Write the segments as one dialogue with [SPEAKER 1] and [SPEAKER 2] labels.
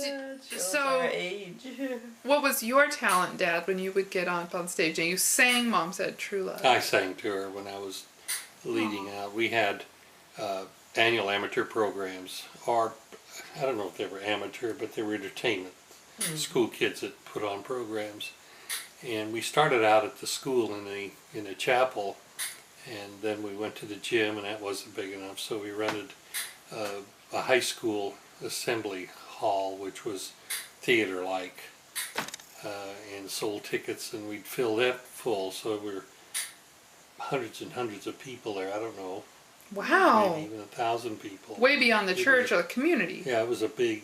[SPEAKER 1] Shows our age.
[SPEAKER 2] What was your talent, Dad, when you would get up on stage? And you sang, Mom said, True Love.
[SPEAKER 3] I sang to her when I was leading out. We had annual amateur programs, or I don't know if they were amateur, but they were entertainment. School kids that put on programs. And we started out at the school in a chapel, and then we went to the gym, and that wasn't big enough, so we rented a high school assembly hall, which was theater-like, and sold tickets, and we'd fill that full, so we were hundreds and hundreds of people there. I don't know.
[SPEAKER 2] Wow.
[SPEAKER 3] Maybe even 1,000 people.
[SPEAKER 2] Way beyond the church or the community.
[SPEAKER 3] Yeah, it was a big,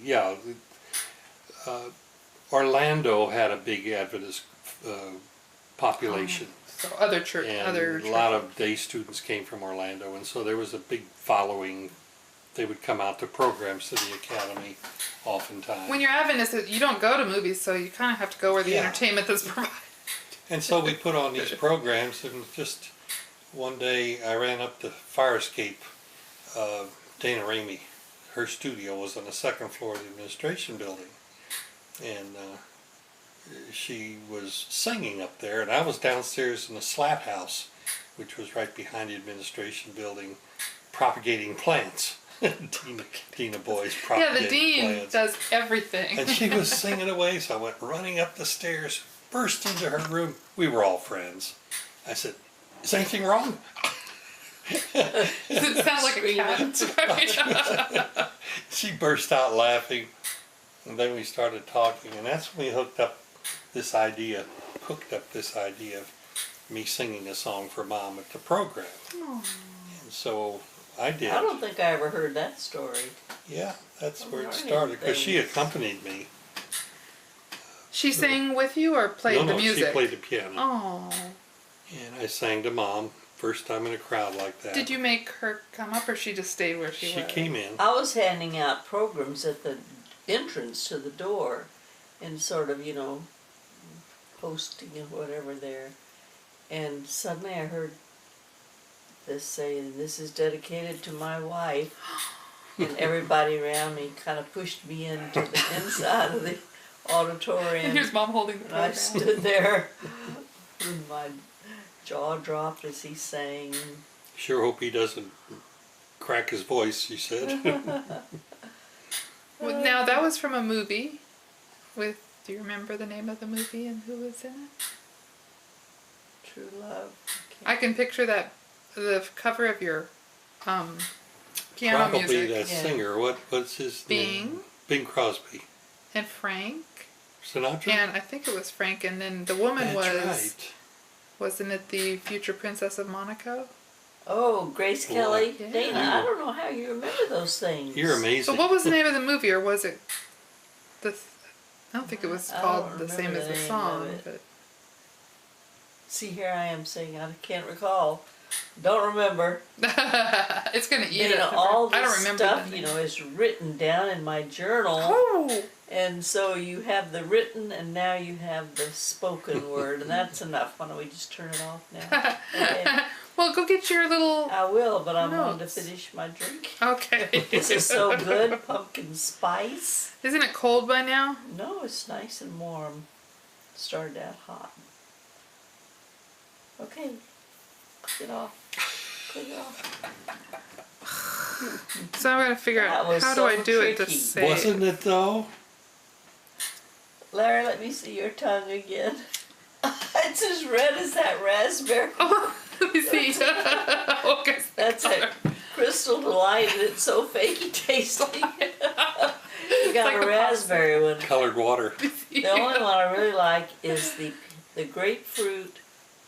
[SPEAKER 3] Orlando had a big Adventist population.
[SPEAKER 2] So other church,
[SPEAKER 3] And
[SPEAKER 2] other
[SPEAKER 3] a lot of day students came from Orlando, and so there was a big following. They would come out to programs to the academy oftentimes.
[SPEAKER 2] When you're Adventist, you don't go to movies, so you kind of have to go where the entertainment is provided.
[SPEAKER 3] And so we put on these programs, and just one day I ran up the fire escape. Dana Ramey, her studio was on the second floor of the administration building, and she was singing up there, and I was downstairs in the slat house, which was right behind the administration building, propagating plants. Dina Boy's propagating
[SPEAKER 2] Yeah, the dean
[SPEAKER 3] plants.
[SPEAKER 2] does everything.
[SPEAKER 3] And she was singing away, so I went running up the stairs, burst into her room. We were all friends. I said, "Is anything wrong?"
[SPEAKER 2] Does it sound like a cat?
[SPEAKER 3] She burst out laughing, and then we started talking, and that's when we hooked up this idea of me singing a song for Mom at the program.
[SPEAKER 2] Aww.
[SPEAKER 3] And so I did.
[SPEAKER 1] I don't think I ever heard that story.
[SPEAKER 3] Yeah, that's where it started, because she accompanied me.
[SPEAKER 2] She sang with you or played the music?
[SPEAKER 3] No, she played the piano.
[SPEAKER 2] Oh.
[SPEAKER 3] And I sang to Mom, first time in a crowd like that.
[SPEAKER 2] Did you make her come up, or she just stayed where she was?
[SPEAKER 3] She came in.
[SPEAKER 1] I was handing out programs at the entrance to the door, and sort of, posting and whatever there. And suddenly I heard this saying, "This is dedicated to my wife." And everybody around me kind of pushed me into the inside of the auditorium.
[SPEAKER 2] And here's Mom holding the
[SPEAKER 1] And
[SPEAKER 2] program.
[SPEAKER 1] I stood there with my jaw dropped as he sang.
[SPEAKER 3] Sure hope he doesn't crack his voice, she said.
[SPEAKER 2] Well, now, that was from a movie with, do you remember the name of the movie and who was in it?
[SPEAKER 1] True Love.
[SPEAKER 2] I can picture that, the cover of your piano
[SPEAKER 3] Probably
[SPEAKER 2] music.
[SPEAKER 3] that singer. What's his name? Bing Crosby.
[SPEAKER 2] And Frank.
[SPEAKER 3] Sinatra?
[SPEAKER 2] And I think it was Frank, and then the woman
[SPEAKER 3] That's
[SPEAKER 2] was,
[SPEAKER 3] right.
[SPEAKER 2] wasn't it the future Princess of Monaco?
[SPEAKER 1] Oh, Grace Kelly.
[SPEAKER 2] Yeah.
[SPEAKER 1] Dana, I don't know how you remember those things.
[SPEAKER 3] You're amazing.
[SPEAKER 2] But what was the name of the movie, or was it the? I don't think it was
[SPEAKER 1] I
[SPEAKER 2] called
[SPEAKER 1] don't
[SPEAKER 2] the same
[SPEAKER 1] remember
[SPEAKER 2] as
[SPEAKER 1] the
[SPEAKER 2] the
[SPEAKER 1] name
[SPEAKER 2] song.
[SPEAKER 1] of it.
[SPEAKER 2] But
[SPEAKER 1] See, here I am saying I can't recall. Don't remember.
[SPEAKER 2] it's gonna eat it.
[SPEAKER 1] All
[SPEAKER 2] I don't
[SPEAKER 1] this
[SPEAKER 2] remember.
[SPEAKER 1] stuff,
[SPEAKER 2] the name.
[SPEAKER 1] is written down in my journal.
[SPEAKER 2] Oh.
[SPEAKER 1] And so you have the written, and now you have the spoken word, and that's enough. Why don't we just turn it off now? Okay.
[SPEAKER 2] Well, go get your little.
[SPEAKER 1] I will, but I'm going to
[SPEAKER 2] Notes.
[SPEAKER 1] finish my drink.
[SPEAKER 2] Okay.
[SPEAKER 1] This is so good, pumpkin spice.
[SPEAKER 2] Isn't it cold by now?
[SPEAKER 1] No, it's nice and warm. Started out hot. Okay, click it off. Click it off.
[SPEAKER 2] So I'm gonna figure
[SPEAKER 1] That
[SPEAKER 2] out
[SPEAKER 1] was
[SPEAKER 2] how
[SPEAKER 1] so
[SPEAKER 2] do I do it to
[SPEAKER 1] tricky.
[SPEAKER 2] say.
[SPEAKER 3] Wasn't it though?
[SPEAKER 1] Larry, let me see your tongue again. It's as red as that raspberry.
[SPEAKER 2] Oh, let me see. Okay.
[SPEAKER 1] That's a Crystal Delight, and it's so fakey tasting. You got
[SPEAKER 2] like
[SPEAKER 1] a
[SPEAKER 2] a
[SPEAKER 1] raspberry one.
[SPEAKER 3] Colored water.
[SPEAKER 1] The only one I really like is the grapefruit,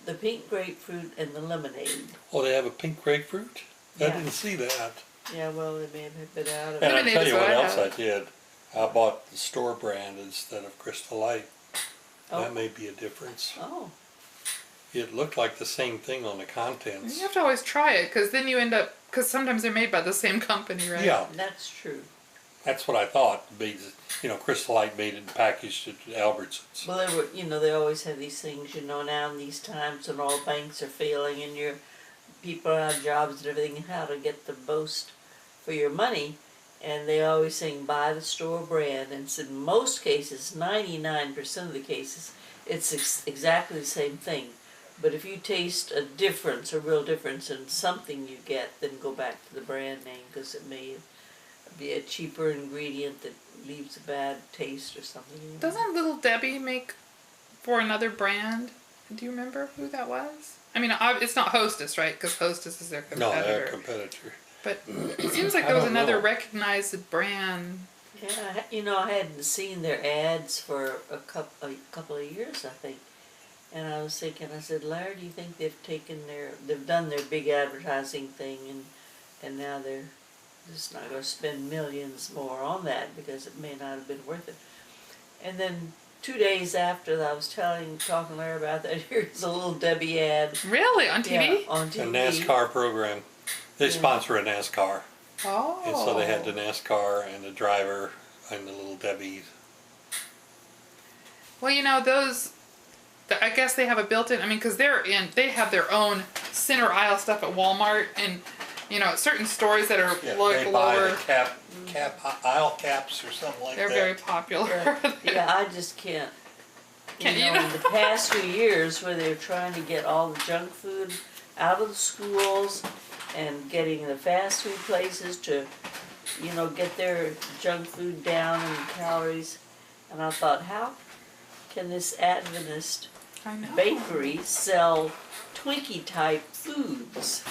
[SPEAKER 1] the pink grapefruit, and the lemonade.
[SPEAKER 3] Oh, they have a pink grapefruit? I
[SPEAKER 1] Yeah.
[SPEAKER 3] didn't see that.
[SPEAKER 1] Yeah, well, they may have been out of
[SPEAKER 3] And
[SPEAKER 1] it.
[SPEAKER 3] I'll
[SPEAKER 2] Lemonade
[SPEAKER 3] tell
[SPEAKER 2] is
[SPEAKER 3] you
[SPEAKER 2] what
[SPEAKER 3] what
[SPEAKER 2] I
[SPEAKER 3] else
[SPEAKER 2] have.
[SPEAKER 3] I did. I bought the store brand instead of Crystal Light.
[SPEAKER 1] Oh.
[SPEAKER 3] That may be a difference.
[SPEAKER 1] Oh,
[SPEAKER 3] It looked like the same thing on the contents.
[SPEAKER 2] You have to always try it, because then you end up, because sometimes they're made by the same company, right?
[SPEAKER 3] Yeah,
[SPEAKER 1] that's true.
[SPEAKER 3] that's what I thought. Crystal Light made it and packaged it at Albertsons.
[SPEAKER 1] Well, they always have these things, now in these times when all banks are failing and people are out of jobs and everything, and how to get the most for your money. and they always sing buy the store brand, and it's in most cases, 99% of the cases, it's exactly the same thing. But if you taste a difference, a real difference in something you get, then go back to the brand name, because it may be a cheaper ingredient that leaves a bad taste or something.
[SPEAKER 2] Doesn't Little Debbie make for another brand? Do you remember who that was? I mean, it's not Hostess, right? Because Hostess is their
[SPEAKER 3] No,
[SPEAKER 2] competitor.
[SPEAKER 3] they're a competitor.
[SPEAKER 2] But it seems like
[SPEAKER 3] I
[SPEAKER 2] there was
[SPEAKER 3] don't
[SPEAKER 2] another
[SPEAKER 3] know.
[SPEAKER 2] recognized brand.
[SPEAKER 1] Yeah, I hadn't seen their ads for a couple of years, I think. And I was thinking, I said, Larry, do you think they've done their big advertising thing, and now they're just not going to spend millions more on that because it may not have been worth it. And then 2 days after that, I was talking to Larry about that, here's a Little Debbie ad.
[SPEAKER 2] Really? On TV?
[SPEAKER 1] Yeah, on TV.
[SPEAKER 3] A NASCAR program. They
[SPEAKER 1] Yeah.
[SPEAKER 3] sponsor a NASCAR.
[SPEAKER 2] Oh.
[SPEAKER 3] And so they had the NASCAR and the driver and the Little Debbie.
[SPEAKER 2] Well, you know, I guess they have a built-in, I mean, because they have their own center aisle stuff at Walmart, and, you know, certain stores that are
[SPEAKER 3] Yeah,
[SPEAKER 2] like
[SPEAKER 3] they buy
[SPEAKER 2] lower,
[SPEAKER 3] the aisle caps or something like
[SPEAKER 2] they're
[SPEAKER 3] that.
[SPEAKER 2] very popular.
[SPEAKER 1] Yeah, I just can't.
[SPEAKER 2] Can't
[SPEAKER 1] You
[SPEAKER 2] you
[SPEAKER 1] know,
[SPEAKER 2] know?
[SPEAKER 1] in the past few years where they're trying to get all the junk food out of the schools and getting the fast food places to, get their junk food down in calories. And I thought, how can this Adventist
[SPEAKER 2] I know.
[SPEAKER 1] bakery sell Twinkie type foods?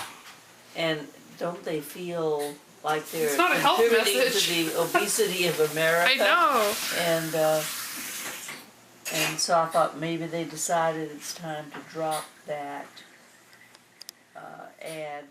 [SPEAKER 1] And don't they feel like they're
[SPEAKER 2] It's not a health
[SPEAKER 1] contributing
[SPEAKER 2] message.
[SPEAKER 1] to the obesity of America?
[SPEAKER 2] I know.
[SPEAKER 1] And so I thought maybe they decided it's time to drop that ad.